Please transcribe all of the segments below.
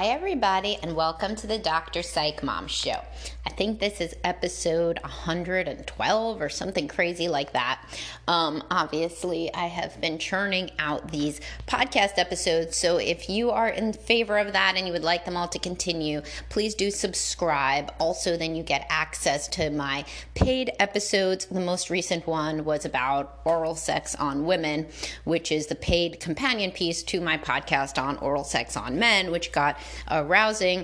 Hi, everybody, and welcome to the Dr. Psych Mom Show. I think this is episode 112 or something crazy like that. Obviously, I have been churning out these podcast episodes, so if you are in favor of that and you would like them all to continue, please do subscribe. Also, then you get access to my paid episodes. The most recent one was about oral sex on women, which is the paid companion piece to my podcast on oral sex on men, which got a rousing,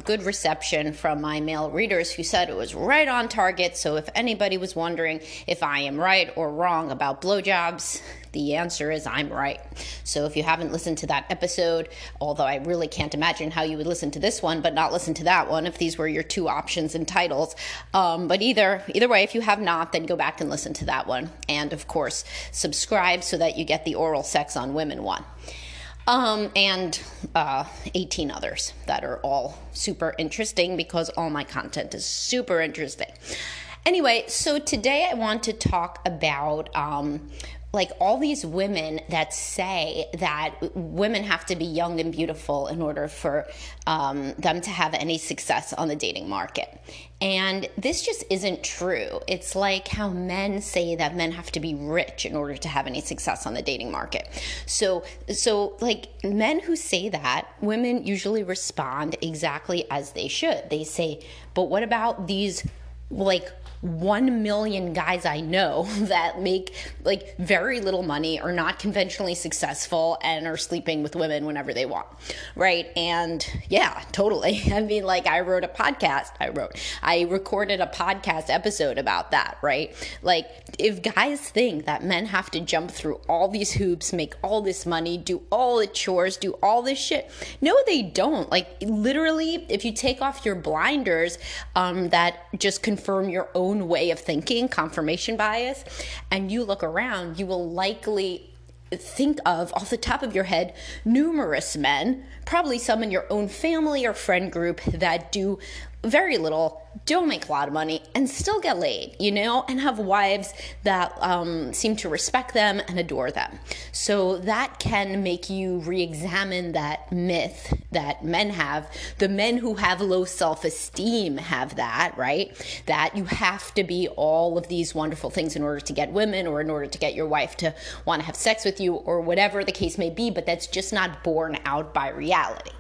good reception from my male readers who said it was right on target. So if anybody was wondering if I am right or wrong about blowjobs, the answer is I'm right. So if you haven't listened to that episode, although I really can't imagine how you would listen to this one but not listen to that one if these were your two options and titles. But either way, if you have not, then go back and listen to that one. And of course, subscribe so that you get the oral sex on women one. And 18 others that are all super interesting because all my content is super interesting. Anyway, so today I want to talk about all these women that say that women have to be young and beautiful in order for them to have any success on the dating market. And this just isn't true. It's like how men say that men have to be rich in order to have any success on the dating market. So like men who say that, women usually respond exactly as they should. They say, but what about these 1 million guys I know that make very little money, are not conventionally successful, and are sleeping with women whenever they want, right? And yeah, totally. I mean, I recorded a podcast episode about that, right? If guys think that men have to jump through all these hoops, make all this money, do all the chores, do all this shit, no, they don't. Literally, if you take off your blinders that just confirm your own way of thinking, confirmation bias, and you look around, you will likely think of, off the top of your head, numerous men, probably some in your own family or friend group, that do very little, don't make a lot of money, and still get laid, and have wives that seem to respect them and adore them. So that can make you re-examine that myth that men have. The men who have low self-esteem have that, right? That you have to be all of these wonderful things in order to get women, or in order to get your wife to want to have sex with you, or whatever the case may be, but that's just not borne out by reality.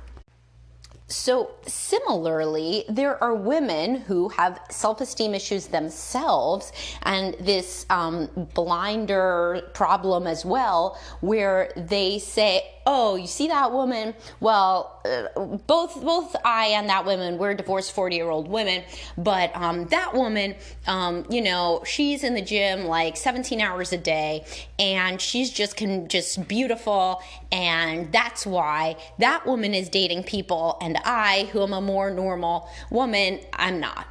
So similarly, there are women who have self-esteem issues themselves, and this blinder problem as well, where they say, oh, you see that woman? Well, both I and that woman, we're divorced 40-year-old women, but that woman, she's in the gym 17 hours a day, and she's just beautiful, and that's why that woman is dating people, and I, who am a more normal woman, I'm not.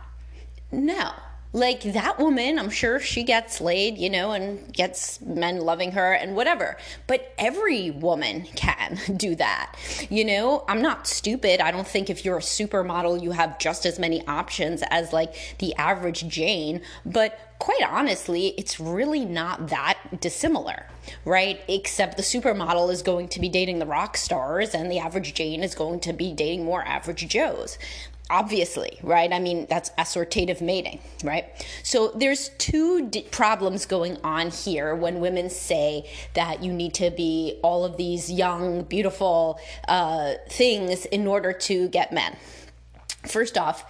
No. That woman, I'm sure she gets laid, and gets men loving her and whatever. But every woman can do that. I'm not stupid. I don't think if you're a supermodel, you have just as many options as the average Jane. But quite honestly, it's really not that dissimilar, right? Except the supermodel is going to be dating the rock stars, and the average Jane is going to be dating more average Joes. Obviously, right? I mean, that's assortative mating, right? So there's two problems going on here when women say that you need to be all of these young, beautiful things in order to get men. First off,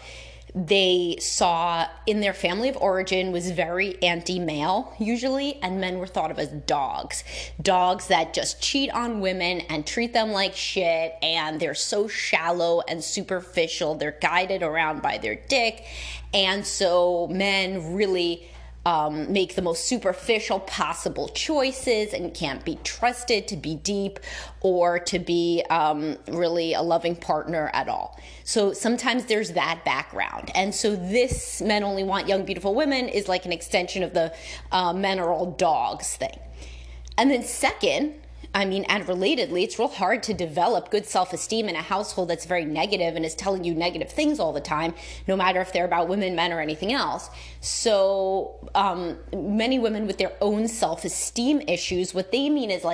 they saw in their family of origin was very anti-male usually, and men were thought of as dogs that just cheat on women and treat them like shit, and they're so shallow and superficial, they're guided around by their dick, and so men really make the most superficial possible choices and can't be trusted to be deep or to be really a loving partner at all. So sometimes there's that background. And so this men only want young, beautiful women is like an extension of the men are all dogs thing. And then second, and relatedly, it's real hard to develop good self-esteem in a household that's very negative and is telling you negative things all the time, no matter if they're about women, men, or anything else. So many women with their own self-esteem issues, what they mean is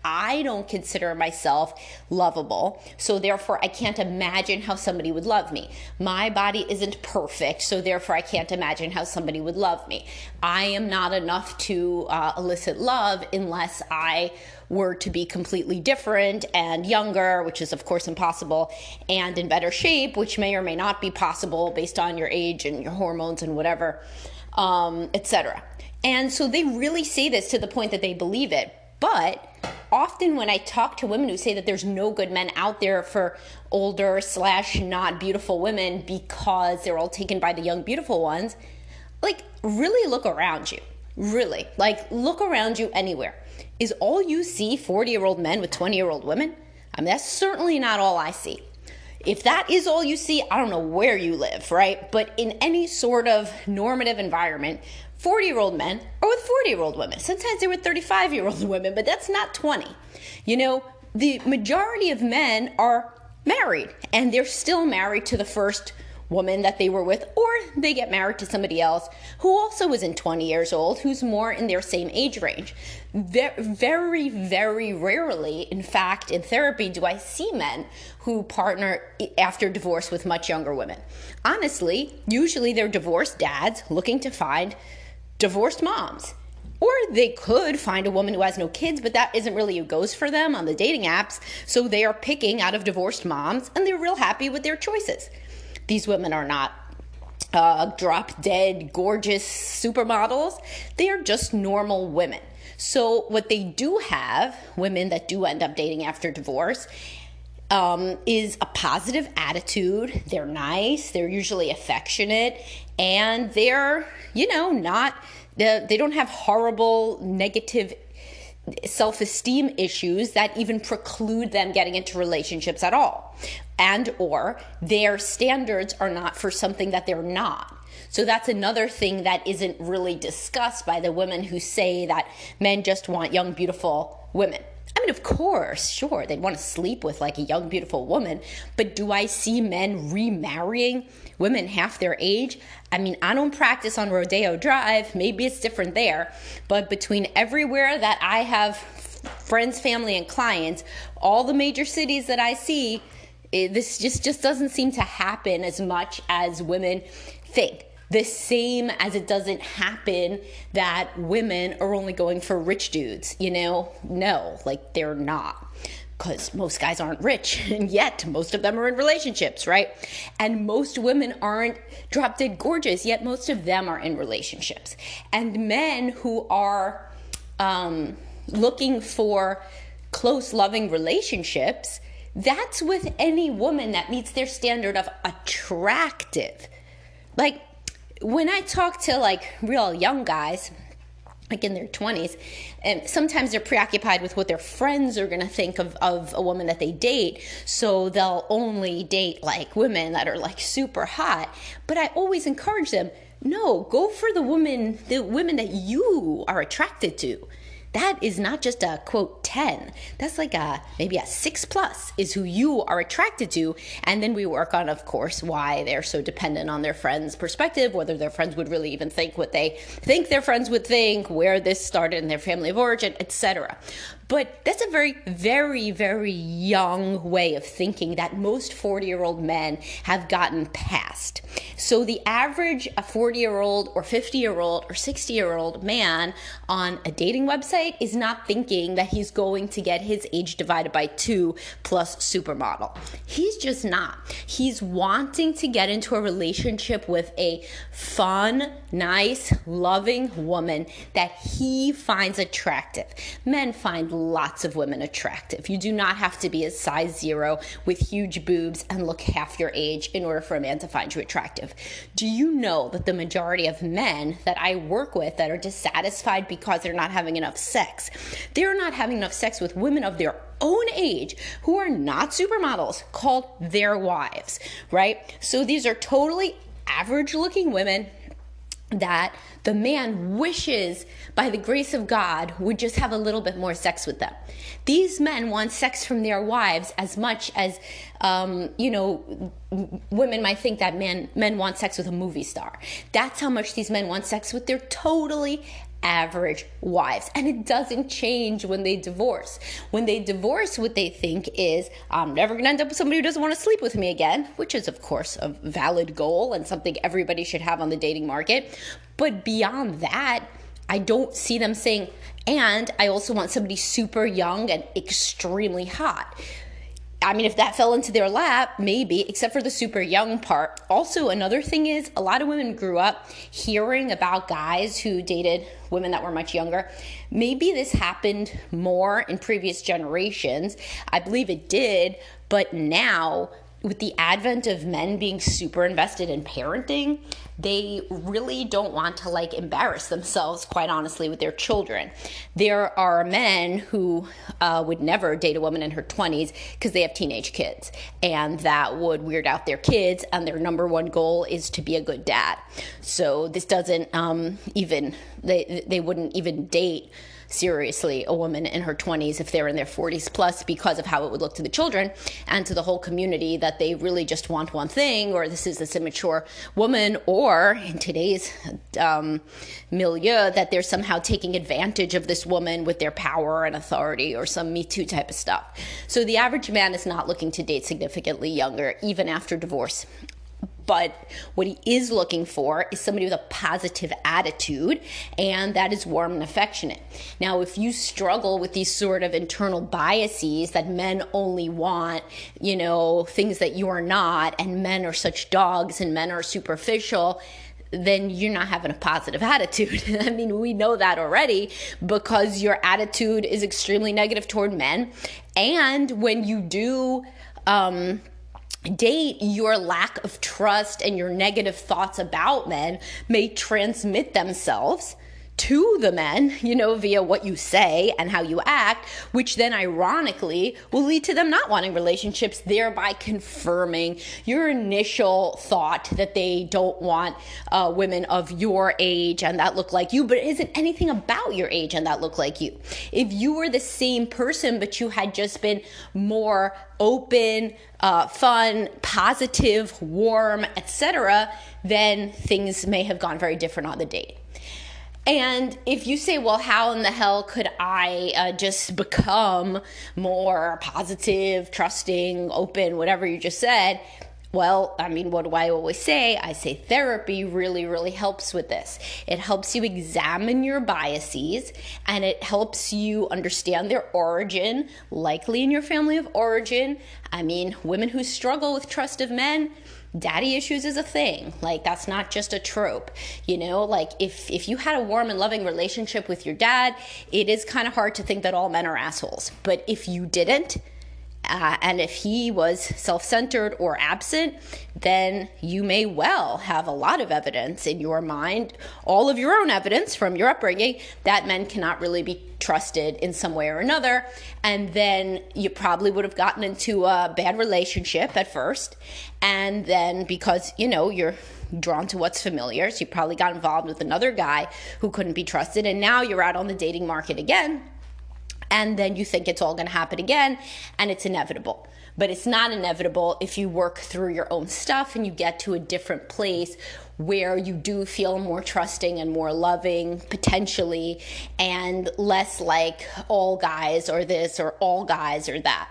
I don't consider myself lovable, so therefore I can't imagine how somebody would love me. My body isn't perfect, so therefore I can't imagine how somebody would love me. I am not enough to elicit love unless I were to be completely different and younger, which is of course impossible, and in better shape, which may or may not be possible based on your age and your hormones and whatever, etc. And so they really say this to the point that they believe it. But often when I talk to women who say that there's no good men out there for older / not beautiful women because they're all taken by the young beautiful ones, like, really look around you. Really, like, look around you anywhere. Is all you see 40-year-old men with 20-year-old women? I mean, that's certainly not all I see. If that is all you see, I don't know where you live, right? But in any sort of normative environment, 40-year-old men are with 40-year-old women. Sometimes they're with 35-year-old women, but that's not 20. You know, the majority of men are married, and they're still married to the first woman that they were with, or they get married to somebody else who also isn't 20 years old, who's more in their same age range. Very, very rarely, in fact, in therapy, do I see men who partner after divorce with much younger women. Honestly, usually they're divorced dads looking to find divorced moms. Or they could find a woman who has no kids, but that isn't really who goes for them on the dating apps. So they are picking out of divorced moms, and they're real happy with their choices. These women are not drop-dead, gorgeous supermodels. They are just normal women. So what they do have, women that do end up dating after divorce, is a positive attitude. They're nice. They're usually affectionate. And they're, they don't have horrible, negative self-esteem issues that even preclude them getting into relationships at all. And or their standards are not for something that they're not. So that's another thing that isn't really discussed by the women who say that men just want young, beautiful women. I mean, of course, sure, they'd want to sleep with like a young, beautiful woman, but do I see men remarrying women half their age? I mean, I don't practice on Rodeo Drive. Maybe it's different there, but between everywhere that I have friends, family, and clients, all the major cities that I see, this just doesn't seem to happen as much as women think. The same as it doesn't happen that women are only going for rich dudes, No, like they're not. Because most guys aren't rich, and yet most of them are in relationships, right? And most women aren't drop-dead gorgeous, yet most of them are in relationships. And men who are looking for close, loving relationships, that's with any woman that meets their standard of attractive. Like, when I talk to like real young guys, like in their 20s, and sometimes they're preoccupied with what their friends are going to think of a woman that they date, so they'll only date like women that are like super hot. But I always encourage them, no, go for the women that you are attracted to. That is not just a, quote, 10. That's like maybe a 6+ is who you are attracted to. And then we work on, of course, why they're so dependent on their friends' perspective, whether their friends would really even think what they think their friends would think, where this started in their family of origin, etc. But that's a very, very, very young way of thinking that most 40-year-old men have gotten past. So the average 40-year-old or 50-year-old or 60-year-old man on a dating website is not thinking that he's going to get his age divided by 2 plus supermodel. He's just not. He's wanting to get into a relationship with a fun, nice, loving woman that he finds attractive. Men find lots of women attractive. You do not have to be a size 0 with huge boobs and look half your age in order for a man to find you attractive. Do you know that the majority of men that I work with that are dissatisfied because they're not having enough sex, they're not having enough sex with women of their own age who are not supermodels, called their wives, right? So these are totally average looking women that the man wishes by the grace of God would just have a little bit more sex with them. These men want sex from their wives as much as, women might think that men want sex with a movie star. That's how much these men want sex with their totally average wives. And it doesn't change when they divorce. When they divorce, what they think is, I'm never going to end up with somebody who doesn't want to sleep with me again, which is, of course, a valid goal and something everybody should have on the dating market. But beyond that, I don't see them saying, and I also want somebody super young and extremely hot. I mean, if that fell into their lap, maybe, except for the super young part. Also, another thing is a lot of women grew up hearing about guys who dated women that were much younger. Maybe this happened more in previous generations. I believe it did, but now, with the advent of men being super invested in parenting, they really don't want to embarrass themselves, quite honestly, with their children. There are men who would never date a woman in her 20s because they have teenage kids, and that would weird out their kids, and their number one goal is to be a good dad. So this doesn't they wouldn't even date seriously a woman in her 20s if they're in their 40s plus, because of how it would look to the children and to the whole community that they really just want one thing, or this is this immature woman, or in today's milieu that they're somehow taking advantage of this woman with their power and authority, or some Me Too type of stuff. So the average man is not looking to date significantly younger, even after divorce. But what he is looking for is somebody with a positive attitude, and that is warm and affectionate. Now, if you struggle with these sort of internal biases that men only want, things that you are not, and men are such dogs and men are superficial, then you're not having a positive attitude. I mean, we know that already, because your attitude is extremely negative toward men. And when you do date, your lack of trust and your negative thoughts about men may transmit themselves to the men, via what you say and how you act, which then ironically will lead to them not wanting relationships, thereby confirming your initial thought that they don't want women of your age and that look like you, but it isn't anything about your age and that look like you. If you were the same person, but you had just been more open, fun, positive, warm, etc., then things may have gone very different on the date. And if you say, well, how in the hell could I just become more positive, trusting, open, whatever you just said? Well, I mean, what do I always say? I say therapy really, really helps with this. It helps you examine your biases, and it helps you understand their origin, likely in your family of origin. I mean, women who struggle with trust of men, daddy issues is a thing. That's not just a trope. If you had a warm and loving relationship with your dad, it is kind of hard to think that all men are assholes. But if you didn't, and if he was self-centered or absent, then you may well have a lot of evidence in your mind, all of your own evidence from your upbringing, that men cannot really be trusted in some way or another. And then you probably would have gotten into a bad relationship at first. And then because, you're drawn to what's familiar, so you probably got involved with another guy who couldn't be trusted. And now you're out on the dating market again. And then you think it's all going to happen again, and it's inevitable. But it's not inevitable if you work through your own stuff and you get to a different place where you do feel more trusting and more loving, potentially, and less like all guys are this or all guys are that.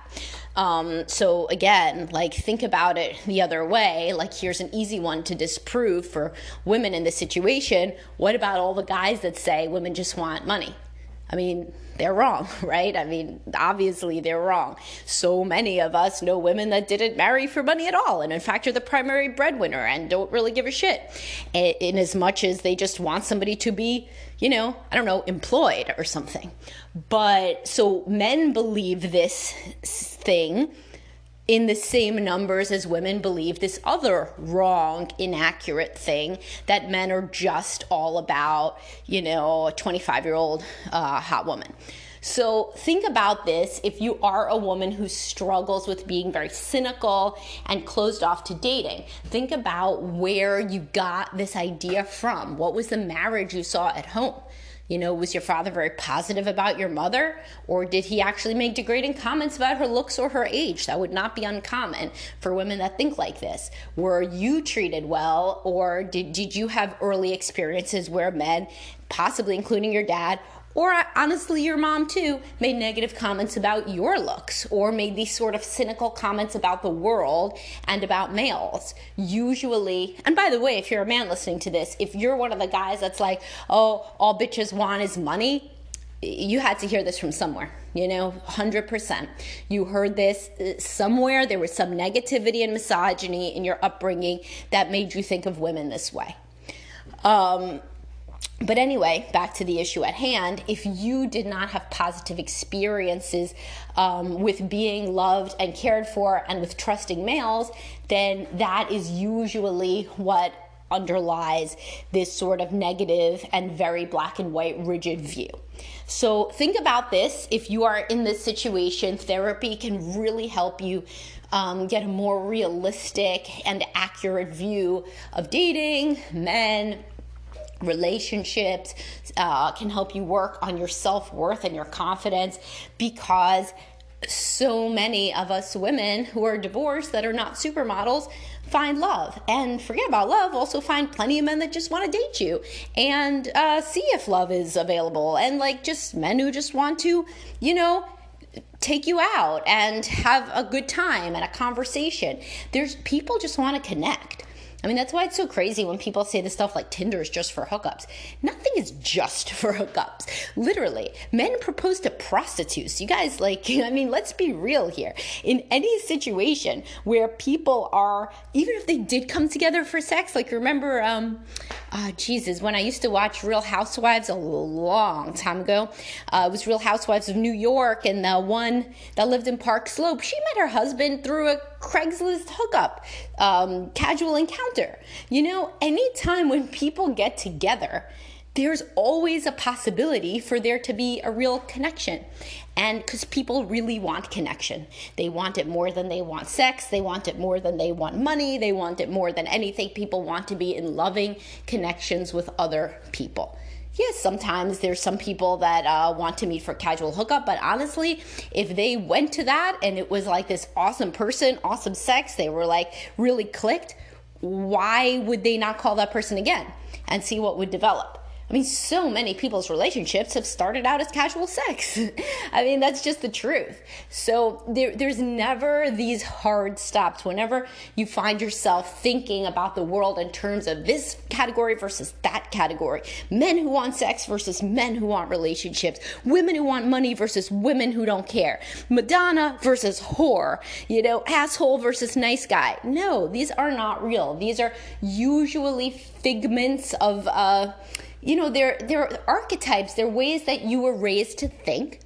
So again, think about it the other way. Here's an easy one to disprove for women in this situation. What about all the guys that say women just want money? I mean, they're wrong, right? I mean, obviously they're wrong. So many of us know women that didn't marry for money at all, and in fact are the primary breadwinner and don't really give a shit, in as much as they just want somebody to be, employed or something. But so men believe this thing in the same numbers as women believe this other wrong, inaccurate thing that men are just all about, a 25-year-old hot woman. So think about this. If you are a woman who struggles with being very cynical and closed off to dating, think about where you got this idea from. What was the marriage you saw at home? Was your father very positive about your mother? Or did he actually make degrading comments about her looks or her age? That would not be uncommon for women that think like this. Were you treated well, or did you have early experiences where men, possibly including your dad, or honestly your mom too, made negative comments about your looks, or made these sort of cynical comments about the world and about males? Usually, and by the way, if you're a man listening to this, if you're one of the guys that's like, oh, all bitches want is money, you had to hear this from somewhere, 100%. You heard this somewhere. There was some negativity and misogyny in your upbringing that made you think of women this way. But anyway, back to the issue at hand. If you did not have positive experiences with being loved and cared for and with trusting males, then that is usually what underlies this sort of negative and very black and white rigid view. So think about this. If you are in this situation, therapy can really help you get a more realistic and accurate view of dating, men, relationships, can help you work on your self-worth and your confidence, because so many of us women who are divorced that are not supermodels find love. And forget about love, also find plenty of men that just want to date you and see if love is available. And just men who just want to, take you out and have a good time and a conversation. There's people just want to connect. That's why it's so crazy when people say this stuff like Tinder is just for hookups. Nothing is just for hookups. Literally, men propose to prostitutes. You guys, let's be real here. In any situation where people are, even if they did come together for sex, remember, when I used to watch Real Housewives a long time ago, it was Real Housewives of New York, and the one that lived in Park Slope, she met her husband through a Craigslist hookup, casual encounter. Anytime when people get together, there's always a possibility for there to be a real connection. And because people really want connection. They want it more than they want sex. They want it more than they want money. They want it more than anything. People want to be in loving connections with other people. Yes, sometimes there's some people that want to meet for casual hookup, but honestly, if they went to that and it was this awesome person, awesome sex, they were really clicked, why would they not call that person again and see what would develop? So many people's relationships have started out as casual sex. That's just the truth. So there's never these hard stops. Whenever you find yourself thinking about the world in terms of this category versus that category, men who want sex versus men who want relationships, women who want money versus women who don't care, Madonna versus whore, asshole versus nice guy. No, these are not real. These are usually figments of they're archetypes. They're ways that you were raised to think,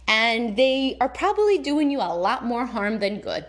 and they are probably doing you a lot more harm than good.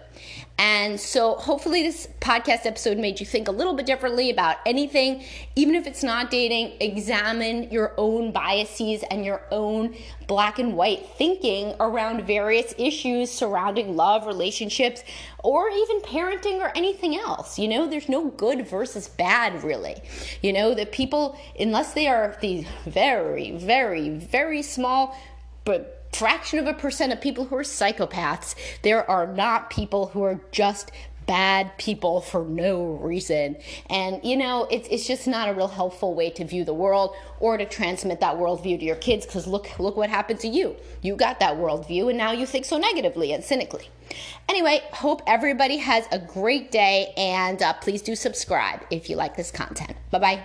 And so hopefully this podcast episode made you think a little bit differently about anything. Even if it's not dating, examine your own biases and your own black and white thinking around various issues surrounding love, relationships, or even parenting or anything else. There's no good versus bad, really. That people, unless they are the very, very, very small but fraction of a percent of people who are psychopaths, there are not people who are just bad people for no reason. And it's just not a real helpful way to view the world or to transmit that worldview to your kids, because look what happened to you. You got that worldview and now you think so negatively and cynically. Anyway, hope everybody has a great day, and please do subscribe if you like this content. Bye-bye.